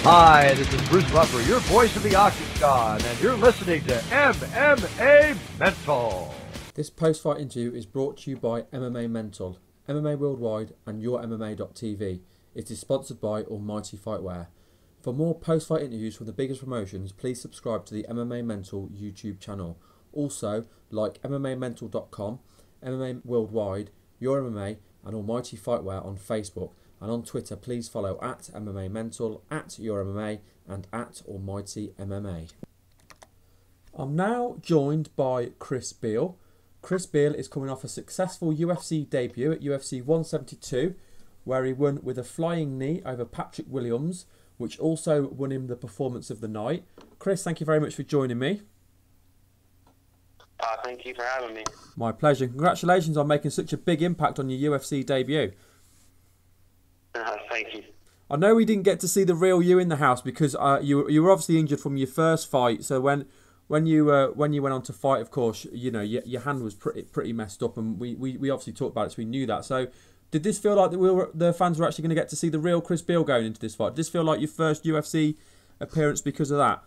Hi, this is Bruce Buffer, your voice of the Octagon, and you're listening to MMA Mental. This post-fight interview is brought to you by MMA Mental, MMA Worldwide and Your MMA.tv. It is sponsored by Almighty Fightwear. For more post-fight interviews from the biggest promotions, please subscribe to the MMA Mental YouTube channel. Also, like MMAmental.com, MMA Worldwide, Your MMA and Almighty Fightwear on Facebook. And on Twitter, please follow at MMA Mental, at Your MMA and at Almighty MMA. I'm now joined by Chris Beal. Chris Beal is coming off a successful UFC debut at UFC 172, where he won with a flying knee over Patrick Williams, which also won him the performance of the night. Chris, thank you very much for joining me. Thank you for having me. My pleasure. Congratulations on making such a big impact on your UFC debut. Thank you. I know we didn't get to see the real you in the house because you were obviously injured from your first fight. So when you went on to fight, of course, you know your hand was pretty messed up, and we obviously talked about it, so we knew that. So did this feel like the fans were actually going to get to see the real Chris Beal going into this fight? Did this feel like your first UFC appearance because of that?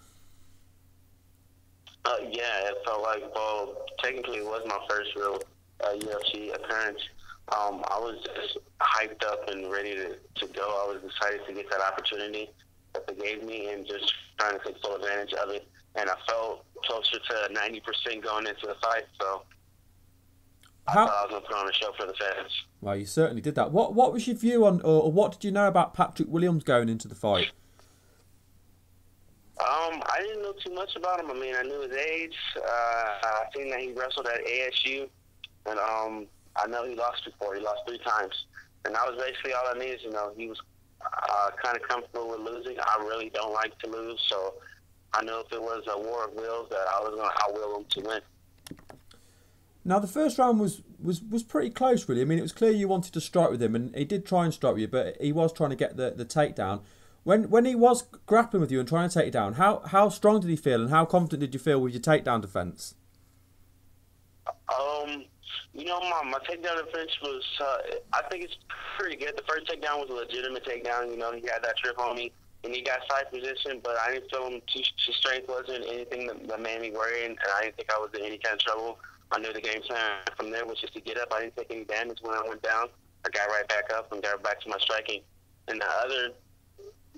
Yeah, it felt like, well, technically it was my first real UFC appearance. I was just hyped up and ready to go. I was excited to get that opportunity that they gave me and just trying to take full advantage of it. And I felt closer to 90% going into the fight, so I thought I was going to put on a show for the fans. Well, you certainly did that. What was your view on, or what did you know about Patrick Williams going into the fight? I didn't know too much about him. I mean, I knew his age. I seen that he wrestled at ASU, and I know he lost before. He lost 3 times. And that was basically all I needed to know. He was kind of comfortable with losing. I really don't like to lose, so I know if it was a war of wills that I was going to outwill him to win. Now, the first round was pretty close, really. I mean, it was clear you wanted to strike with him, and he did try and strike with you, but he was trying to get the takedown. When he was grappling with you and trying to take you down, how strong did he feel, and how confident did you feel with your takedown defense? You know, my takedown defense was, I think it's pretty good. The first takedown was a legitimate takedown. You know, he had that trip on me, and he got side position, but I didn't feel him his strength wasn't anything that made me worry, and I didn't think I was in any kind of trouble. I knew the game plan from there was just to get up. I didn't take any damage when I went down. I got right back up and got back to my striking. And the other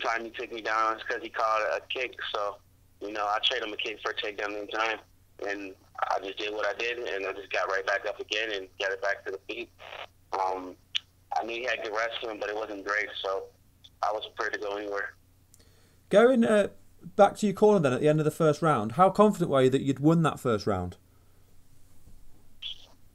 time he took me down was because he called a kick. So, you know, I traded him a kick for a takedown any time. And I just did what I did, and I just got right back up again and got it back to the feet. I knew he had good wrestling, but it wasn't great, so I was prepared to go anywhere. Going back to your corner then at the end of the first round, how confident were you that you'd won that first round?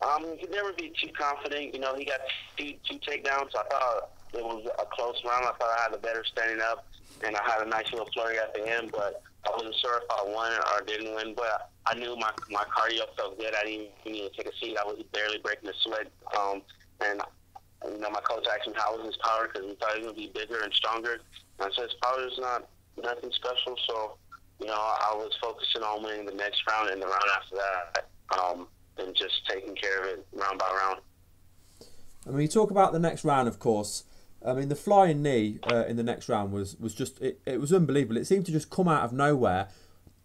You could never be too confident. You know, he got two takedowns. I thought it was a close round. I thought I had the better standing up, and I had a nice little flurry at the end, but I wasn't sure if I won or didn't win. But I knew my cardio felt good. I didn't even need to take a seat. I was barely breaking a sweat. And, you know, my coach asked me how was his power because he thought he was going to be bigger and stronger. And I said his power is nothing special. So, you know, I was focusing on winning the next round and the round after that. And just taking care of it round by round. I mean, you talk about the next round, of course. I mean, the flying knee in the next round was just, it was unbelievable. It seemed to just come out of nowhere.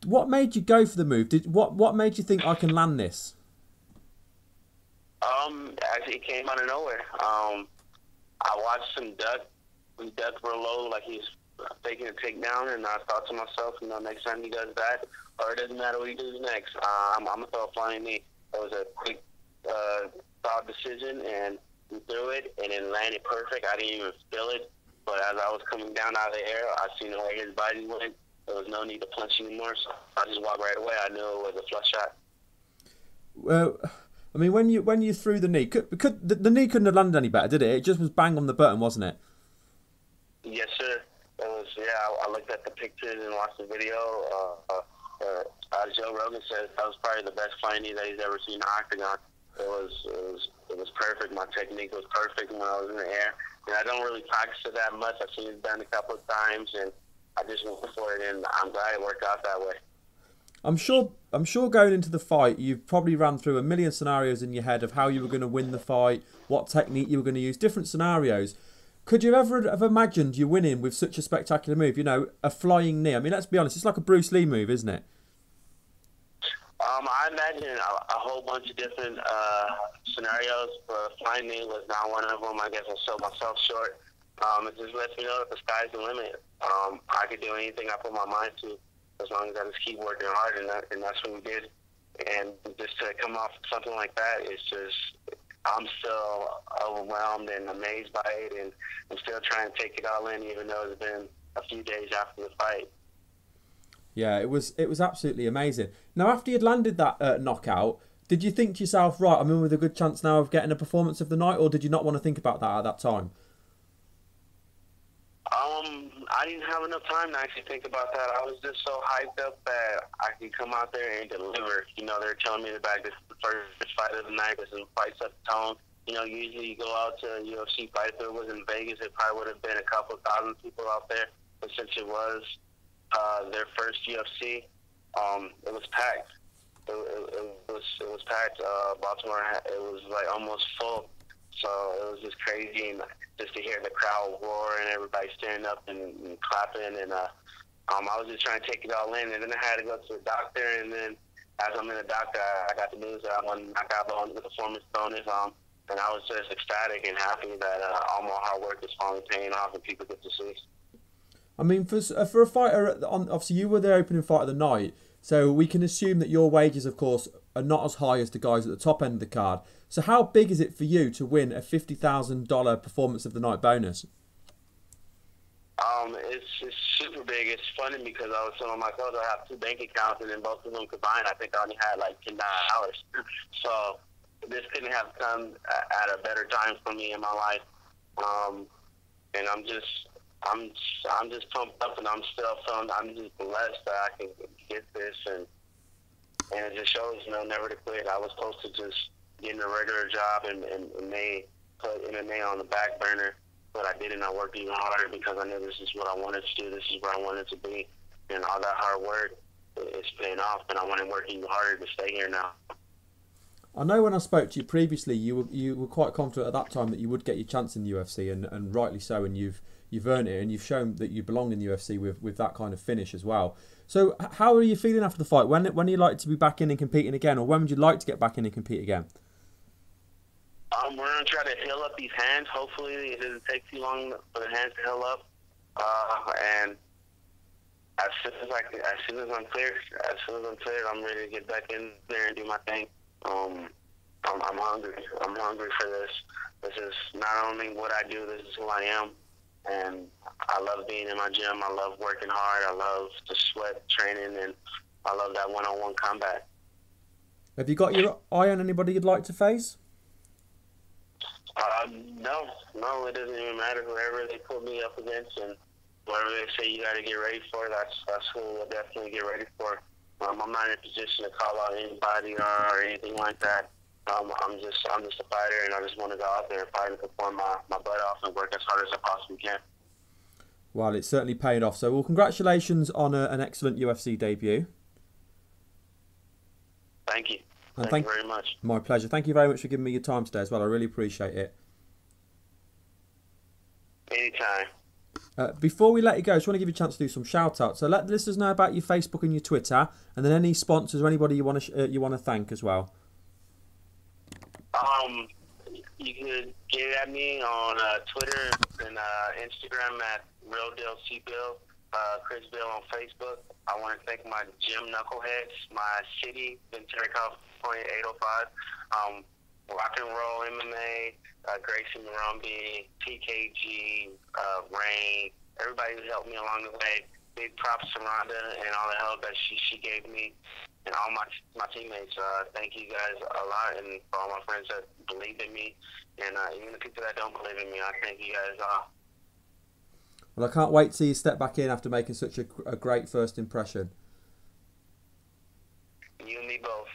What made you go for the move? What made you think I can land this? Actually, it came out of nowhere. I watched him duck. He ducked real low, like he's taking a takedown, and I thought to myself, you know, next time he does that, or it doesn't matter what he does next, I'm going to throw a flying knee. It was a quick thought decision, and he threw it, and it landed perfect. I didn't even feel it, but as I was coming down out of the air, I seen the way his body went. There was no need to punch anymore, so I just walked right away. I knew it was a flush shot. Well, I mean, when you threw the knee, the knee couldn't have landed any better, did it? It just was bang on the button, wasn't it? Yes, sir. It was. Yeah, I looked at the pictures and watched the video. Joe Rogan said that was probably the best flying knee that he's ever seen in the octagon. It was perfect. My technique was perfect when I was in the air. And I don't really practice it that much. I've seen it done a couple of times, and I just went for it, and I'm glad it worked out that way. I'm sure going into the fight, you've probably ran through a million scenarios in your head of how you were going to win the fight, what technique you were going to use, different scenarios. Could you ever have imagined you winning with such a spectacular move? You know, a flying knee. I mean, let's be honest, it's like a Bruce Lee move, isn't it? I imagine a whole bunch of different scenarios, but flying knee was not one of them. I guess I sold myself short. It just lets me know that the sky's the limit. I could do anything I put my mind to, as long as I just keep working hard, and that's what we did. And just to come off something like that, it's just, I'm still overwhelmed and amazed by it, and I'm still trying to take it all in, even though it's been a few days after the fight. Yeah, it was absolutely amazing. Now, after you'd landed that knockout, did you think to yourself, right, I'm in with a good chance now of getting a performance of the night, or did you not want to think about that at that time? I didn't have enough time to actually think about that. I was just so hyped up that I could come out there and deliver. You know, they're telling me that this is the first fight of the night. This is a fight set the tone. You know, usually you go out to a UFC fight. If it was in Vegas, it probably would have been a couple thousand people out there. But since it was their first UFC, it was packed. It was packed. Baltimore, it was like almost full. So it was just crazy, and just to hear the crowd roar and everybody standing up and clapping, and I was just trying to take it all in. And then I had to go to the doctor, and then as I'm in the doctor, I got the news that I won knockout on the performance bonus, and I was just ecstatic and happy that all my hard work is finally paying off and people get to see. I mean, for a fighter, obviously you were the opening fight of the night, so we can assume that your wages, of course, are not as high as the guys at the top end of the card. So how big is it for you to win a $50,000 performance of the night bonus? It's super big. It's funny because I was telling my coach I have two bank accounts, and then both of them combined, I think I only had like $10. So this couldn't have come at a better time for me in my life. And I'm just pumped up, and I'm still feeling, I'm just blessed that I can get this, and it just shows, you know, never to quit. I was close to just getting a regular job, and they put MMA on the back burner, but I didn't. I worked even harder because I knew this is what I wanted to do. This is where I wanted to be, and all that hard work is paying off, and I want to work even harder to stay here now. I know when I spoke to you previously, you were quite confident at that time that you would get your chance in the UFC, and rightly so, and you've earned it, and you've shown that you belong in the UFC with that kind of finish as well. So how are you feeling after the fight? When are you like to be back in and competing again, or when would you like to get back in and compete again? We're going to try to heal up these hands. Hopefully it doesn't take too long for the hands to heal up. And as soon as I'm clear, I'm ready to get back in there and do my thing. I'm hungry. I'm hungry for this. This is not only what I do, this is who I am. And I love being in my gym. I love working hard. I love the sweat training, and I love that one-on-one combat. Have you got your eye on anybody you'd like to face? No, it doesn't even matter. Whoever they put me up against and whoever they say you got to get ready for, that's who we'll definitely get ready for. I'm not in a position to call out anybody or anything like that. I'm just a fighter, and I just want to go out there and fight and perform my butt off and work as hard as I possibly can. Well, it's certainly paid off. So, well, congratulations on an excellent UFC debut. Thank you. Thank you very much. My pleasure. Thank you very much for giving me your time today as well. I really appreciate it. Anytime. Before we let you go, I just want to give you a chance to do some shout-outs. So let the listeners know about your Facebook and your Twitter, and then any sponsors or anybody you want to thank as well. You can get at me on Twitter and Instagram at RealDealCBill, Chris Beal on Facebook. I want to thank my gym knuckleheads, my city, Ventura, California, 805. Rock and Roll MMA, Grayson Murumbi, TKG, Rain, everybody who helped me along the way. Big props to Rhonda and all the help that she gave me, and all my teammates. Thank you guys a lot, and for all my friends that believe in me, and even the people that don't believe in me, I thank you guys all. Well, I can't wait to see you step back in after making such a great first impression. You and me both.